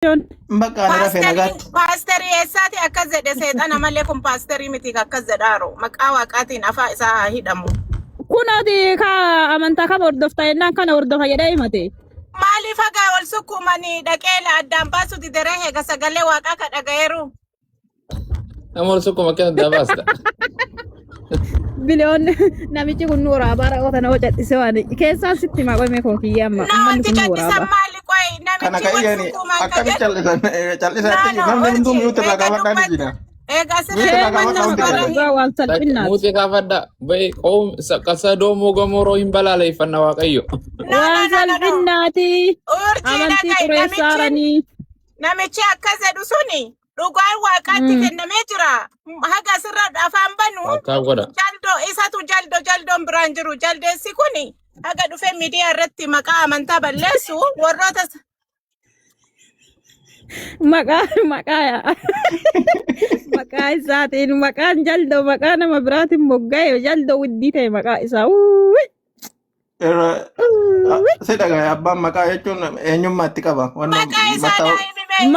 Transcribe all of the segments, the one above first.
Bakka ani rafee nagaatti. Paasterii eessaati akkas jedhe seexana malee kun paasterii miti akkas jedhaaro maqaa waaqaatiin afaa isaa haa hidhamu. Kunati ka amantaa kama hordofta jennaan kana hordofa jedhee himate. Maaliif hagaa wal sukkuumanii dhaqeela addaan baasuuti daree heega sagalee waaqaa ka dhagayeeru. Nama wal sukkuma akka adda baasta. Biliyoon namichi kun nuuraa bara oota nama cadhise waan keessaan sitti maqame koo kiyyaa amma Namooti gadhisan maali qoy Kana namichi wal kayyani sukkuuman ka akkamitti jedhu. callisaatti namni hunduu miyuutti irraa gaafadhaan jira. Eegaa Miyuutti irraa gaafadhaan jira. dhugaa waan salphinaati. Muuxii kaafadha. Ba'i qoom qasa doomoo gamooroo hin balaaleffanna waaqayyo. Waan salphinaati. Amantii xureessaaranii. Namichi akkas jedhu suni dhugaan waaqaatti kennamee jira. Haga sirra afaan banu. Akka godha. Jaldo isatu jaldoon biraan jiru jaldeessi kuni haga dhufee miidiyaa irratti maqaa amantaa balleessu warroota maqaa isaatiin maqaan jaldo maqaa nama biraatiin mogga'e jaldo widdii ta'e maqaa isaa. Si dhagaye abbaan maqaa jechuun eenyummaatti qaba. maqaa isaa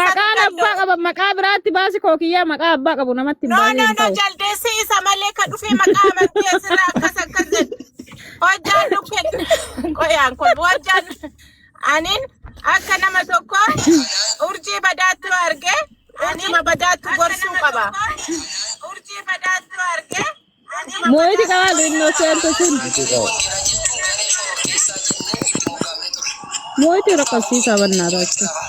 Maqaan abbaa qaba maqaa biraatti baasi koo kiyyaa maqaa abbaa qabu namatti hin baay'ee no jaldeessi isa malee ka dhufee maqaa amantii asirraa akkas jedhu. Hojjaan dhukkeen qoyaan kun hojjaan aniin akka nama tokko urjii badaattu arge anima badaattu gorsuu qaba. Urjii badaattu arge Mooti qaba innocente sun. Mooti rakkasiisaa bannaata jechuudha.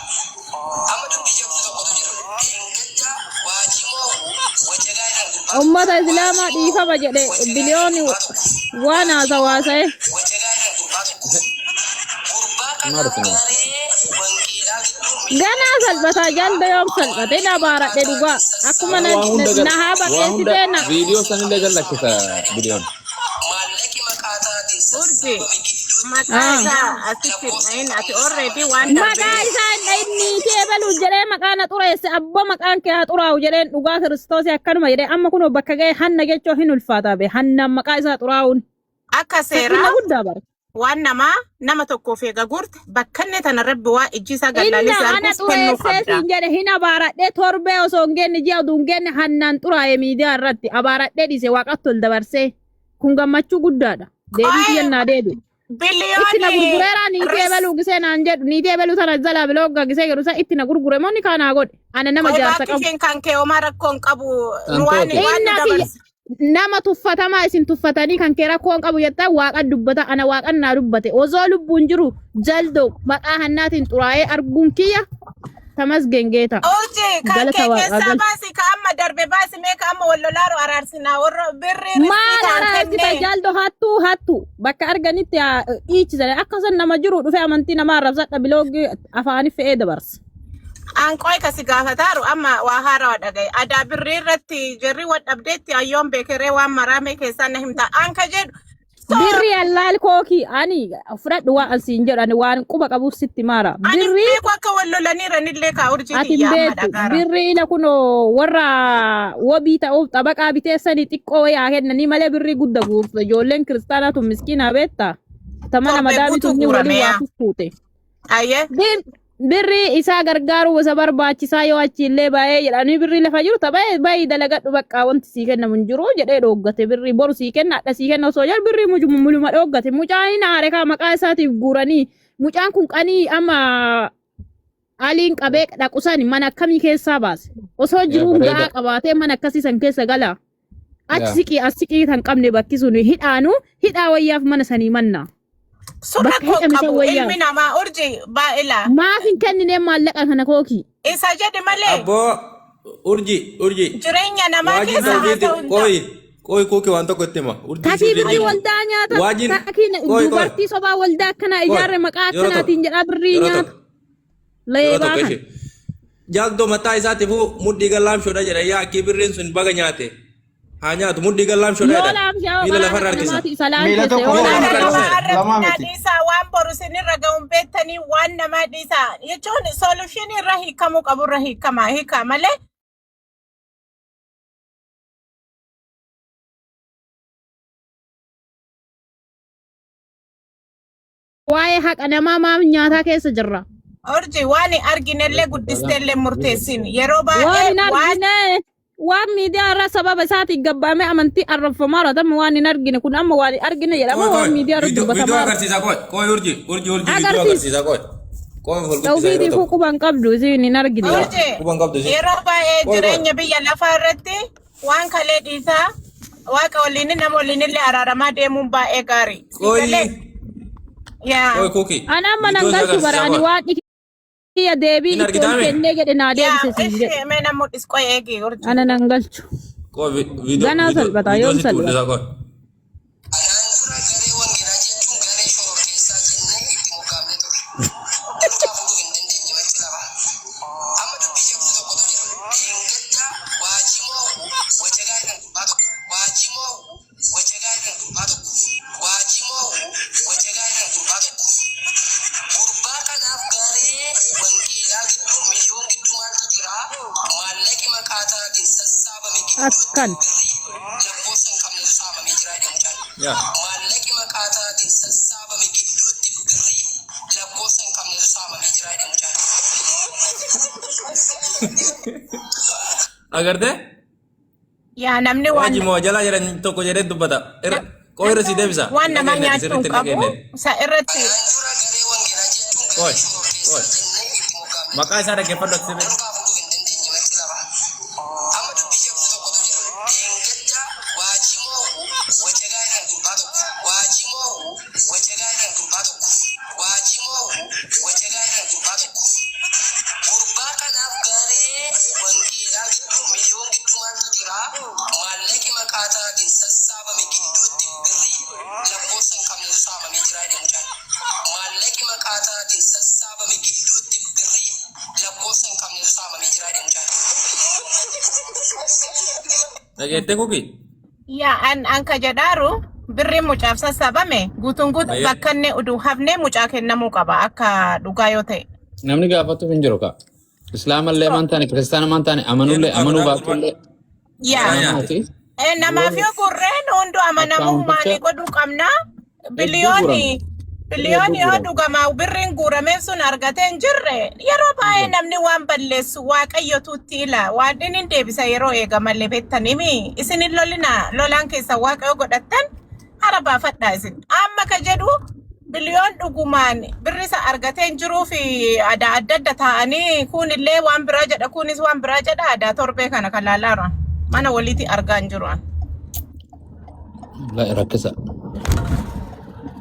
Ummata Islaamaa dhiifama jedhe biliyooni waan haasawaasae. Ganaa salphataa jalda yoom salphate na baaradhe dhugaa akkuma na haa baqeessitee na. Viidiyoo sanillee jallakkisa biliyoon. urjii maqaa isaa asitti dhahin ati already waan Maqaa isaa inni teebalu jedhee maqaa na xureesse abba maqaan kee haa xuraa'u jedheen dhugaa kiristoosii akkanuma jedhee amma kunoo bakka ga'e hanna jechoo hin ulfaataa be hanna maqaa isaa xuraa'uun. akka seeraa Seera guddaa bara. waan nama tokkoof eega gurte bakkanne tana rabbi waa ijji isaa Inna gallaalisa ana arguus kennuu xureessee qabda. siin jedhe hin abaaradhee torbee osoo hin genne ji'a oduu hin genne hannaan xuraa'e miidiyaa irratti abaaradhee dhiise waaqatti ol dabarsee kun gammachuu guddaadha. Deebii jennaa deebi. Itti na gurgureeraa niitee baluu gisee naan jedhu niitee baluu tana jalaa bilogga gisee jedhu itti na gurgure moonni kaanaa godhe ana nama jaarsa qabu. Kobaatti kan kee homaa rakkoon qabu waan Inna dabarsa. nama tuffatamaa isin tuffatanii kan kee rakkoon qabu jettaa waaqan dubbata ana waaqan naa dubbate osoo lubbuun jiru jaldo maqaa hannaatiin xuraa'ee arguun kiyya tamas gengeeta. Urjii kan kee keessaa baasi ka amma darbe baasi mee ka amma wallolaaro araarsinaa warra birrii Maal araarsiita jaldo hattu bakka arganitti dhiichisan akkasumas nama jiru dhufee amantii namaa arrabsadha biloogi afaanii fe'ee dabarsa. Anqoy kasi gaafataaru amma waa haarawaa dhagaye adaa birrii irratti jirri wadhabdeetti ayyoon beekeree waan maraame keessaa na himta anka jedhu. Birri allaal kookii ani fudhadhu waan asiin jedhan waan quba qabu sitti maara. Birri akka wallolaniiranillee ka urjii ati biyyaa amma beetu dhagaara. birri ila kunoo warra wabii ta'uuf xabaqaa biteessanii xiqqoo yaa kennanii malee birri gudda guurtu ijoolleen kiristaanaatu miskiinaa beetta. Tamana madaamitu ni walii waa fuute. Ayyee. Birri isaa gargaaru isa barbaachisaa yoo achiillee baay'ee jedhanii birri lafa jiru taphaa'ee baay'ee dalagadhu bakka wanti sii kennamu hin jiru jedhee dhooggate birri boru sii kenna adda sii kenna osoo jedhu birri muluma dhooggate mucaan hin aare kaa maqaa isaatiif guuranii mucaan kun qanii amma aliin qabee dhaqusan mana akkamii keessaa baase osoo jiruun gahaa qabaatee mana akkasiisan keessa gala achi siqii kan qabne bakki sun hidhaa wayyaaf mana sanii manna. Surra koo qabu ilmi namaa urjii baay'ila. Maaf hin kennine maallaqa kana kookii. Isa jedhi malee. Abboo urjii. Jireenya namaa keessa haa ta'u. Qoy kookii waan tokko itti hima. Takii birrii waldaa nyaata. Takii dubartii sobaa waldaa akkanaa ijaarre maqaa akkanaatiin jedhaa birrii nyaata. Leebaa kan. Jaagdoo mataa isaatiif mudhii gallaamshoodha jedha yaa akkii birriin sun baga nyaate. Haa nyaatu mudhii gallaamshoodha jedha. Miila lafarra harkisa. Miila tokko lamaa miti. Waan boru sinirra ga'uun beektanii waan namaa dhiisaa jechuun soluushinii irra hiikamuu qabu irra hiika malee. Waa'ee haqa namaa maaf nyaataa keessa jirra. Urji waan arginellee guddistellee murteessin yeroo waan hin baay'ee argine waan miidiyaa irraa sababa isaatiin gabbaame amantii arrafamaa laatamu waan hin argine kun amma waan hin argine jedhama waan miidiyaa irra Video dubbatamaa agarsiisa koy urji video agarsiisa koy. Koy Tawfiitii kuu quban qabdu isin hin argine Quban qabdu isin. yeroo baay'ee jireenya biyya lafaa irratti waan kalee dhiisaa waaqa waliin nama waliinillee araaramaa deemuun baay'ee gaarii. Koy. Yaa. Koy cookie. ana amma nan galchu baraani waan iya deebii Hin argitaa ittoon mee? kennee jedhe naa Yaa deebise siin jedhe ishee mee namuu dhiskoo eegi urji. ana nan galchu Koy video. Ganaa salphataa, yoom salphata? Koy. akkan Ya. Agarte? Yaa namni waan Waji mo jala jalan toko jere dubbata. Koy irra si deebisa. waan nama nyaachuun qabu isa irratti Koy. Koy. Maqaa isaa dhaggeeffadhu akka sirrii. Dhageette kuki? yaa an ka jedhaaru birri mucaaf sassaabame guutuun Baay'ee. bakka inni uduu hafnee mucaa kennamuu qaba akka dhugaa yoo ta'e. Namni gaafatu hin jiru ka. Islaamallee maan taane kiristaana maan taane amanullee amanuu baatullee. Yaa Amanaati. namaaf yoo gurreen hunduu amanamummaanii godhuu qabna. Biliyooni yoo dhugamaa birriin guurameen sun argatee hin jirre yeroo baay'ee namni waan balleessu waaqayyotuutti ila waan inni deebisa yeroo eegamallee beektanimi isinin lolaan keessa waaqayyo godhattan hara baafadhaa isin amma ka jedhu biliyoon dhugumaan birrisa argatee hin jiruu fi aadaa adda adda ta'anii kunillee waan biraa jedha kunis waan biraa jedha aadaa torbee kana kan laalaara mana walitti argaa hin jiru. Rakkisa.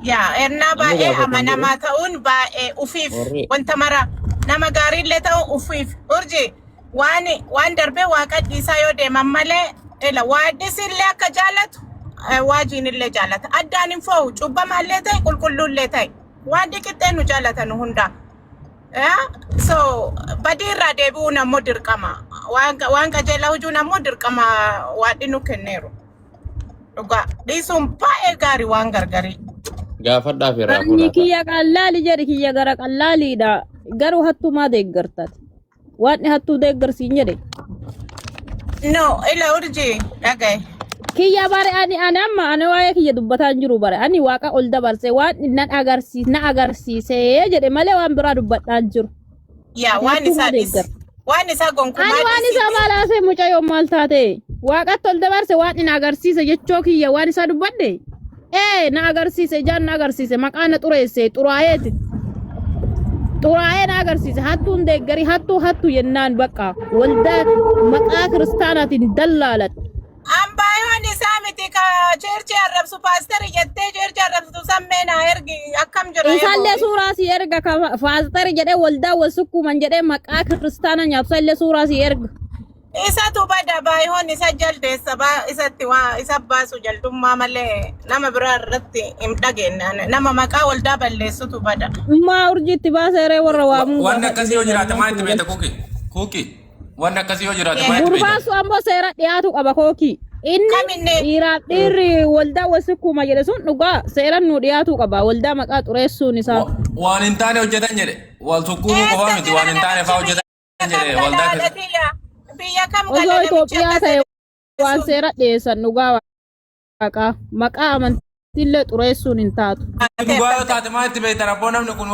Yaa ernaa baay'ee amanamaa ta'uun baay'ee ufiif wanta mara nama gaariillee ta'uun ufiif urji waan darbee waaqa dhiisaa yoo deeman malee ila waadhisillee akka jaalatu waajiinillee jaalata addaan hin foo'u cubbamaallee ta'e qulqulluullee ta'e waan dhiqixxee nu jaalatan hunda so badii irraa deebi'uun ammoo dirqama waan qajeelaa hujuun ammoo dirqama waadhi nu kenneeru dhugaa dhiisuun baay'ee gaarii waan gargarii. Gaafadhaa fi Anni raafuu kiyya qallaali jedhi kiyya gara qallaaliidha. Garuu hattumaa deeggartati. Waan hattuu deeggarsiin jedhe. No, ila urji dhagaye. Kiyya bare ani amma ani waa'ee kiyya dubbataa hin jiru bare ani waaqa ol dabarse waan na agarsiise jedhe malee waan biraa dubbadhaa hin jiru. Yaa waan isaa gonkumaa. Ani waan isaa maalaasee mucayyoo maal taate waaqatti ol dabarse waan na agarsiise jechoo kiyya waan isaa dubbadde. Na agarsiise jaan na agarsiise maqaa na xureesse xuraayeeti. Xuraayee na agarsiise hattuun deeggari hattuu yennaan bakka waldaa maqaa kiristaanaatiin dallaalat. Ambaayoon isaa miti ka cheerchii arrabsu paasterii jettee cheerchii arrabsitu sammee na ergi akkam jira. Isaallee suuraa si erga ka paasterii jedhee waldaa wal sukkuuman jedhee maqaa kiristaana nyaatu isaallee suuraa si erga. Isatu bada baayoon isa jaldeessa isatti waa isa baasu jaldummaa malee nama biraa irratti hin dhageenyaan nama maqaa waldaa balleessutu bada. Maa urjiitti baaseeree warra waamuu. Waan akkasii yoo jiraate maalitti beekta kuki? Waan akkasii yoo jiraate maalitti beekta? Gurbaasu ammoo seera dhiyaatu qaba kooki. Inni dhiiraaf dhiirri waldaa wal sukkuuma jedhe sun dhugaa seeran nu dhiyaatu qaba waldaa maqaa xureessuun isaa. Waan hin taane hojjetan jedhe wal sukkuumuu qofaa miti waan hin taane fa'aa hojjetan jedhe waldaa keessa. Biyya kam Osoo Itoophiyaa ta'e waan seera dhiyeessan dhugaa waaqaa maqaa amantiillee xureessuun hin taatu. Dhugaa yoo taate maalitti beektan abboo namni kun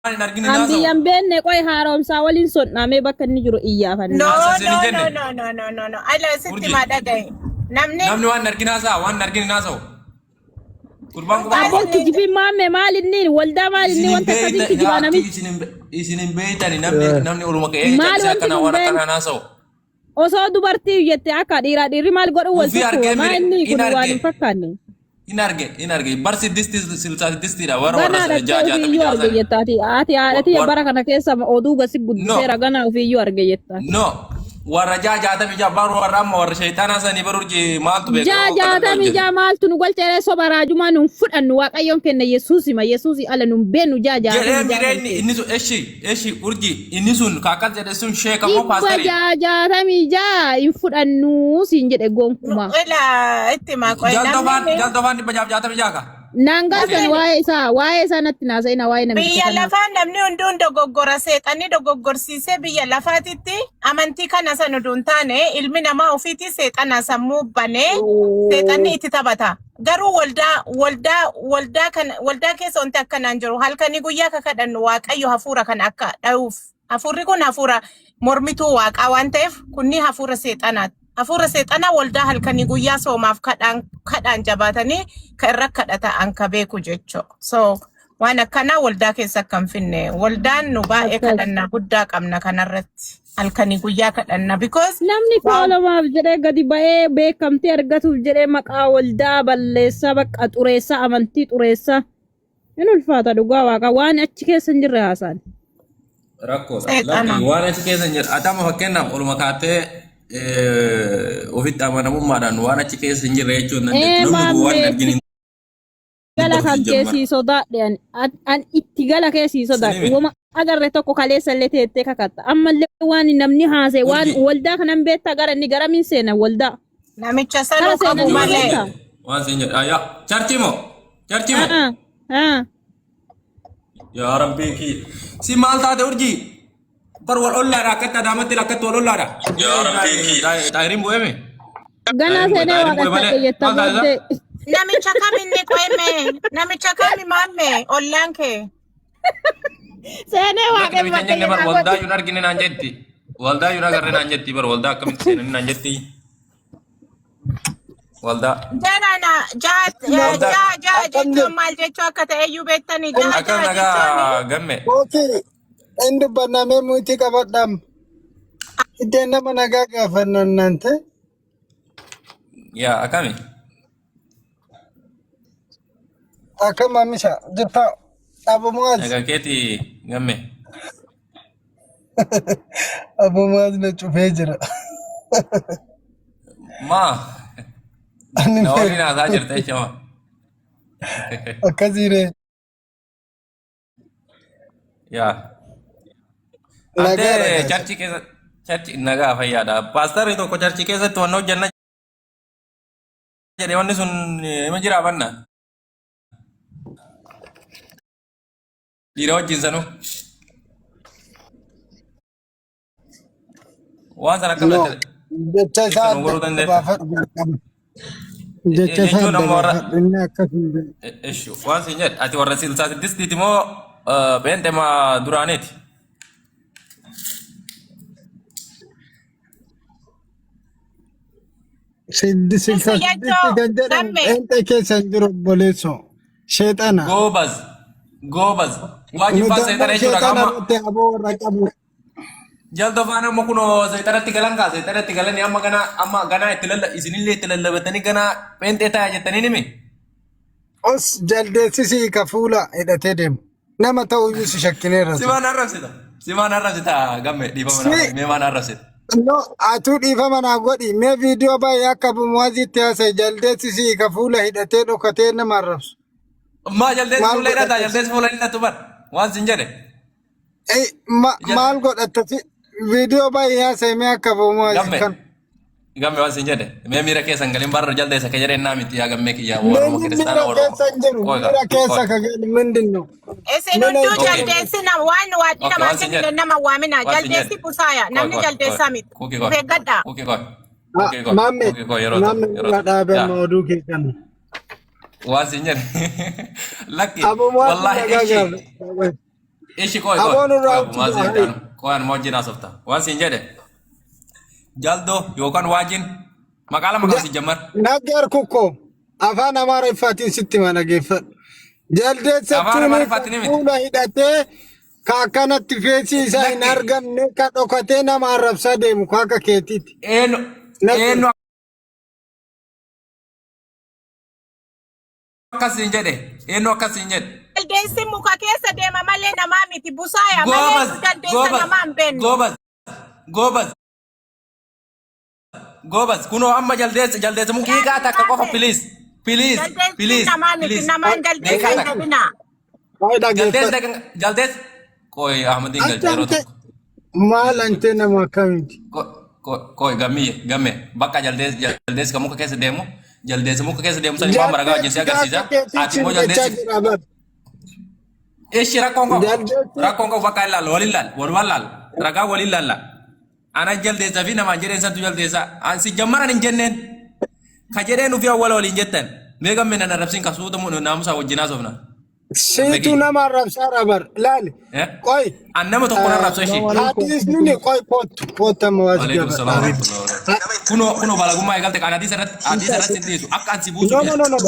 hin argini An naasa'u. biyyan beenne qoy haaromsaa waliin sodhaamee bakka inni jiru iyyaafanne. No, Nasa sini no, jenne. no. Ala sitti Urji. maa dhagaye. Namni Namni waan hin argini haasa'a waan hin argini naasa'u. Gurbaan kun Abboon kijibii maamme maal inni waldaa maal inni wanta akkasii kijibaa namichi. isin hin beeytani namni oluma ka'ee Maal cabsee wanti akkana kun waan beeku? akkanaa naasa'u. Osoo dubartii jette akka dhiiraa dhiirri maal godhu wal Ufii tokko argee maa mire, inni kun in waan arge. hin fakkaanne. In arge barsi disti silsaa distiidha warra Ganaa warra dhattee jaajata ofiiyyuu arge bijaasan. jettaati. Haati haadhati bara kana keessa oduu gasi guddiseera No. ganaa ofiiyyuu arge jettaati. No warra jaajata bijaa baru warra amma warra shaytaanaa sanii barurji maaltu beeka. Jaajaatamii jaa maaltu nu golcheeree soba raajumaa nuun fudhannu waaqayyoon kenna Yesuusima Yesuusi ala nuun beennu Jedhee jaajaatamii mireenni inni sun eshi urji inni sun kaakan jedhe sun sheeka moo dhibba paasterii. jaajaatamii jaa hin fudhannu siin jedhe gonkumaa. ila itti maa qoy namni Jaldofaan dhibba jaajata bijaa ka. Naangasan waa'ee isaa natti naasa'ina waa'ee namicha biyya kanaa. lafaa namni hunduun dogoggora seexanni dogoggorsiisee biyya lafaatitti amantii kana san uduun taane ilmi namaa ofiitii seexana sammuu banee seexanni itti taphata. Garuu waldaa keessa wanti akkanaan jiru halkanii guyyaa kakadhannu waaqayyo hafuura kan akka dha'uuf. Hafuurri kun hafuura mormituu waaqaa waan ta'eef kunni hafuura seexanaati. Hafuura seexanaa waldaa halkanii guyyaa soomaaf kadhaan jabaatanii kan irra kadhatan ka beeku jechuudha. So waan akkanaa waldaa keessa kan finne waldaan nu baay'ee kadhannaa guddaa qabna kanarratti halkanii guyyaa kadhanna because Namni koolumaaf jedhee gadi ba'ee beekamtii argatuuf jedhee maqaa waldaa balleessaa bakka xureessaa amantii xureessaa. Hin ulfaata dhugaa waaqa waan achi keessa hin jirre haasaan. Rakkoodha. Seexana. Lakki waan achi keessa hin jirre atama fakkeenyaaf oluma kaatee ofitti amanamummaadhaan waan achi keessa hin jirre jechuun namni waan hin arginu. Gala kan keessii sodaadhe an itti gala keessii sodaadhe Sirrii. wama agarre tokko kaleessa illee teettee kakatta ammallee waan namni haasee waan Urjii. waldaa kanan beektaa gara inni garamiin seena waldaa. namicha sanuu Kana qabu seenanii malee. beektaa? Waan siin jedha yaa charchi moo yaa rabbii kii si maal taate urjii bar wal ollaadha akkatti adaamatti akkatti wal ollaadha. Yaa rabbii kii taayiriin bu'eeme. Ganaa seenee waaqeffadhe jetta booddee. Namicha kaminni qoyme namicha kami maamme ollaan kee. Seenee waaqeffadhe Bar waldaa yuun argine naan jetti. Waldaa yuun agarre naan jetti bar waldaa akkamitti seenanii naan jetti. Waldaa. Jarana jaa jechuun maal jechuu akka ta'e iyyuu beektanii Akka nagaa gamme. Oke, endo baname muti kabadam. Idena managa gafanan nante. Yaa akkami. Akama misha, jipa Abu Muaz. Nagaa keeti gamme. Abu Muaz na cufe jira. Maa. Na waliin haasaa jirta jechuudha. Akkasire. Yaa. Ante charchi keessa charchi nagaa fayyaadha. Paastarii tokko charchi keessatti waan hojjanna jedhee wanni sun ima jiraa banna. Dhiira wajjin sanuu. Waan sana No, akkamitti. jecha Ibsa isaa nu godhuu dandeessa? dabaafadhu qaba. Jecha isaa Jechuun ammoo warra- dabaafadhu inni akkasuma. Ishu waan siin jedhe ati warra silsaa siddistiiti moo beente ma duraaniiti? Silsa siddiitti kan jedhamu eenxee keessa hin jiru obboleesso. Sheexana. Goobaz. Waa jibbaa seexana jechuudha Sheexana qaama. irratti aboo warra qabu. Jalta afaan amma kunoo seexanatti galan kaa seexanatti galanii amma ganaa itti isinillee itti lallabatanii ganaa pheenxee taa'aa jettanii nimi. Os jaldeessisii ka fuula hidhatee deemu. Nama ta'uyyuu si shakkineera. Simaan arrabsita. Simaan arrabsita gamme dhiifama naa mee maan arrabsita. No, atuu dhiifama naa godhi. Mee viidiyoo baay'ee akka Abu Muazitti haasa'e jaldeessisii ka fuula hidhatee dhokatee nama arrabsu. Maa jaldeessi Maal fuula hidhata godhatte? jaldeessi fuula hidhatu bar waan sin jedhe. Maal godhatte viidiyoo baay'ee haasa'e mee akka Abu Muazitti kan. Gamme waan sin jedhe mee miira keessan galin barra jaldeessa ka jedheen naa miti yaa gammee kiyyaa Mee warra kiristaana miira keessa hin jiru. Miira keessa ka gadi mindinno. Isin hunduu Okay. jaldeessi nama waan waaddi Okay, namaa waan sin kennine jedhe. nama waamina Waan sin jaldeessi jedhe. busaaya namni jaldeessaa miti. Beegadhaa. Mamme, namni irra dhaabama oduu keessan. Waan sin jedhe lakki Abu Muazitti wallaahi nagaa ishii gaafa. Ishi koi Aboon irraa koi utti mazin baay'ee. dan koi an mojin asofta. Wan sin jede. Jaldo yokan wajin makala makala si jamar. Naggar kukko afaan Amaariffaatiin sitti mana geeffadhu. Jaldeessa Afaan Amaariffaatiin himi. fuula hidhatee ka akkanatti feesi isaa hin Lakki. argamne ka dhokatee nama arrabsaa deemu ka akka keetiiti. Eno Lakki. eno akasin jede. Eno akasin jede. Jaldeessi muka keessa deema malee namaa miti busaaya malee Gobas, jaldeessa namaa hin beeknu. Gobas, Gobas, Gobas. Kuno amma jaldeessa mukii kaata akka qofa please, please, Jaldeessi please, namaa miti please. namaan jaldeessa hin dhabinaa. Baay'ee dhaggeeffadhu. Jaldeessa. Koi Ahmadin galcha yeroo Achante tokko. maal antee nama akkamiiti? Koi gamme bakka jaldeessa muka keessa deemu jaldeessa muka keessa deemu sani waan maragaa wajjin si agarsiisa. Ati immoo jaldeessi. Ishi rakkoon qabu bakka ilaalla waliin laalla walumaan laalla ragaa waliin laalla. Ana jaldeessaa fi namaan jedheen santu jaldeessaa. Ansi jammaran hin jenneen. Ka jedheen ufii awwala waliin jettan. Mee gamme nan arrabsiin ka suuta naamusaa wajjin haasofna. Siitu nama arrabsaa rabar laali. Qoy. An nama tokko arrabsa ishee. Hadiisni ni qoy kootu amma waas Waalaikum salam. Kuno balagummaa eegalte kan hadiisa irratti dhiisu akka ansi buusu No.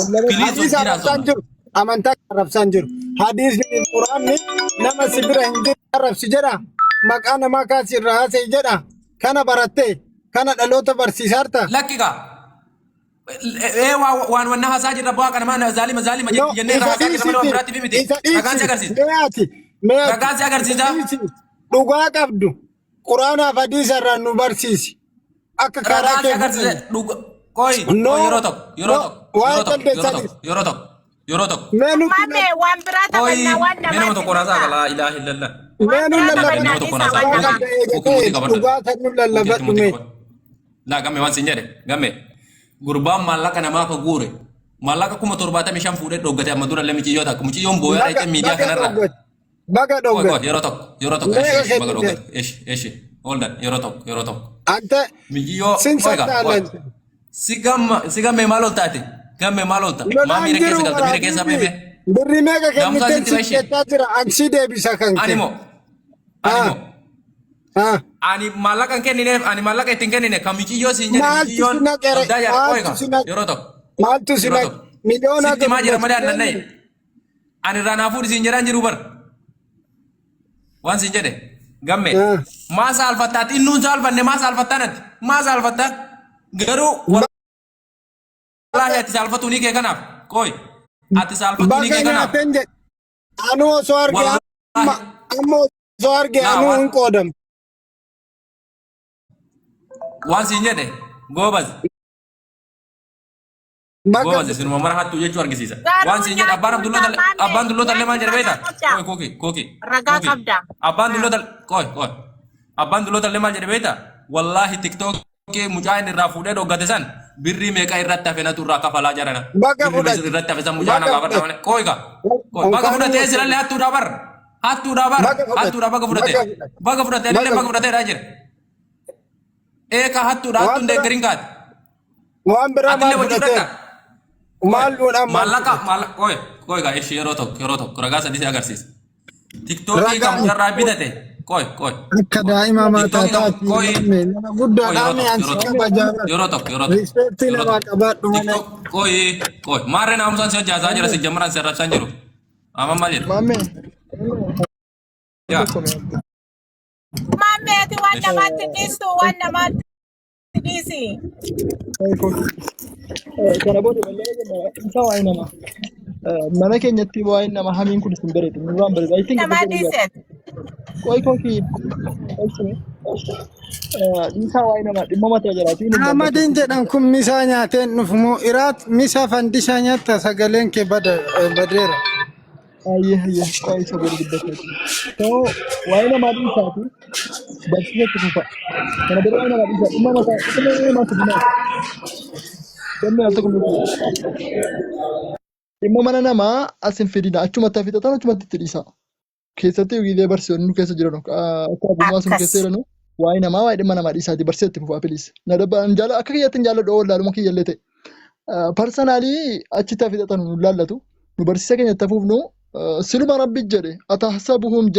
Hadiis arrabsaan jiru. Amantaa arrabsaan jiru. Hadiisni quraanni nama sibira hin jiru arrabsi jedha. Maqaa namaa kaasi irraa haasa'e jedha. Kana barattee kana dhaloota barsiisaarta. Lakkika. Waan wanna haasaa jirra bu'aa kana maan zaalima jennee irraa haasaa jirra malee waan biraatti fi miti. Ragaan si agarsiisa. Ragaan si agarsiisa. Dhugaa qabdu. Quraanaaf hadiisa irraa nu barsiisi. Akka karaa Ragaan si kee agarsiisa. Koi yeroo tokko. Meenu Maame waan biraa Koi taphannaa waan mee nama tokko raasaa namaa galaa ilaaha illallah. meenu Nama tokko raasaa dhugaa kan nu lallabadhu mee. Naa gamme waan sin jedhe gamme gurbaan maallaqa namaa ka guure maallaqa 75,000 fuudhee dhoggate amma dura lamichi ta'a muciyyoon booyaa dhaqee miidiyaa kanarra. Baga dhoggate. Yeroo tokko baga dhoggate eshi holdan yeroo tokko. Ante Miyyoo sinsa oiga taalan. si gamme maal ol taate gamme maal ol taate maa miira keessa galta miira keessa beebe Birri meeqa Gamusaa kenniten sitti baay'ee. siqqeettaa jira ansi deebisa kan kee. animo ani maallaqa hin kennineef ani maallaqa ittiin kennine kan michiyyoo siin jedhe Maaltu michiyyoon si naqere? oddaa jaara Maaltu oiga si naqere? yeroo tokko Maaltu si yeroo naqe? tokko. Miliyoona Sitti maa jira malee gammachuu annanna'e ani irraa naafuu isiin jedhaan jiru bar waan siin jedhe gamme maa saalfattaati innuun saalfanne maa saalfattanatti maa saalfatta garuu wallaahi ati saalfatu ni kee kanaaf koi ati saalfatu ni Baga kee kanaaf nyaaten jedhe. Anu osoo arge amma osoo arge Naa, anu waan- hin qoodam. waan siin jedhe goobas Baga goobas isinuma mara hattuu jechuu argisiisa waan siin jedhe abbaan dulloota illee maal jedhe beekta kooki Ragaa qabda. abbaan dulloota illee maal jedhe beekta wallaahi tiktookii mucaa inni irraa fuudhee dhoggate san birrii meeqa irratti hafe natu irraa kafalaa jarana Baga birrii fudhate. irratti hafe san mucaa na Baga gaafadha fudhate. malee kooyika baga fudhatee sirallee hattuudhaa bar hattuudhaa Baga fudhate. hattuudhaa baga fudhate Baga fudhate. baga fudhate illee baga fudhateedhaa jira eeka hattuudhaa hattuun Waan deeggariin kaate waan biraa atillee maal wajjin fudhate? fudhatta Maal fuudhan maallaqa koi ga ishi yeroo tokko ragaa sadii si agarsiisa tiktookii Ragaan- kan mucarraa bitate koi Akka daa'ima maataa taati. Koi. Nama guddaadhaan ansi kabajaa. yeroo tokko Rispeektii namaa qabaadhu malee. koi maarree naamusaan si hojjaasaa jira si jammaraan si arrabsaan jiru amma maal jedhu Mamme. yaa Maame ati waan namaatti dhiistu waan namaatti dhiisi. Kana booda isaa waa'ee namaa. Mana keenyatti waa'ee nama hamiin kun isin bareedu. Nu waan bareedu. I think Namaa dhiiseet. qoy kookii. Isaa waa'ee namaa dhimma mataa jiraatu. Ahmadiin jedhan kun misaa nyaateen dhufu moo iraat misaa fandishaa nyaatta sagaleen kee badeera. Ayyee qoy isa booda dubbateeti. So waa'ee namaa dhiisaati. Barsiisatti fufa. Kana booda waa'ee namaa dhiisaa. Dhimma mataa Dammi al tokko dhimma mana namaa as hin fidina achumatti hafixatan achumatti itti dhiisa. Keessatti wiilee barsiisonni nu keessa jiran akka abbummaa sun keessa jiranu waa'ee namaa waa'ee dhimma namaa dhiisaati barsiisatti fufaa pilis. Na dabbaan jaala akka kiyyatti hin jaalladhu oolaaluma kiyyallee ta'e. Parsanaalii achitti hafixatan nu laallatu nu barsiisa keenyatti hafuufnu siluma rabbi jedhe ata hasabuhum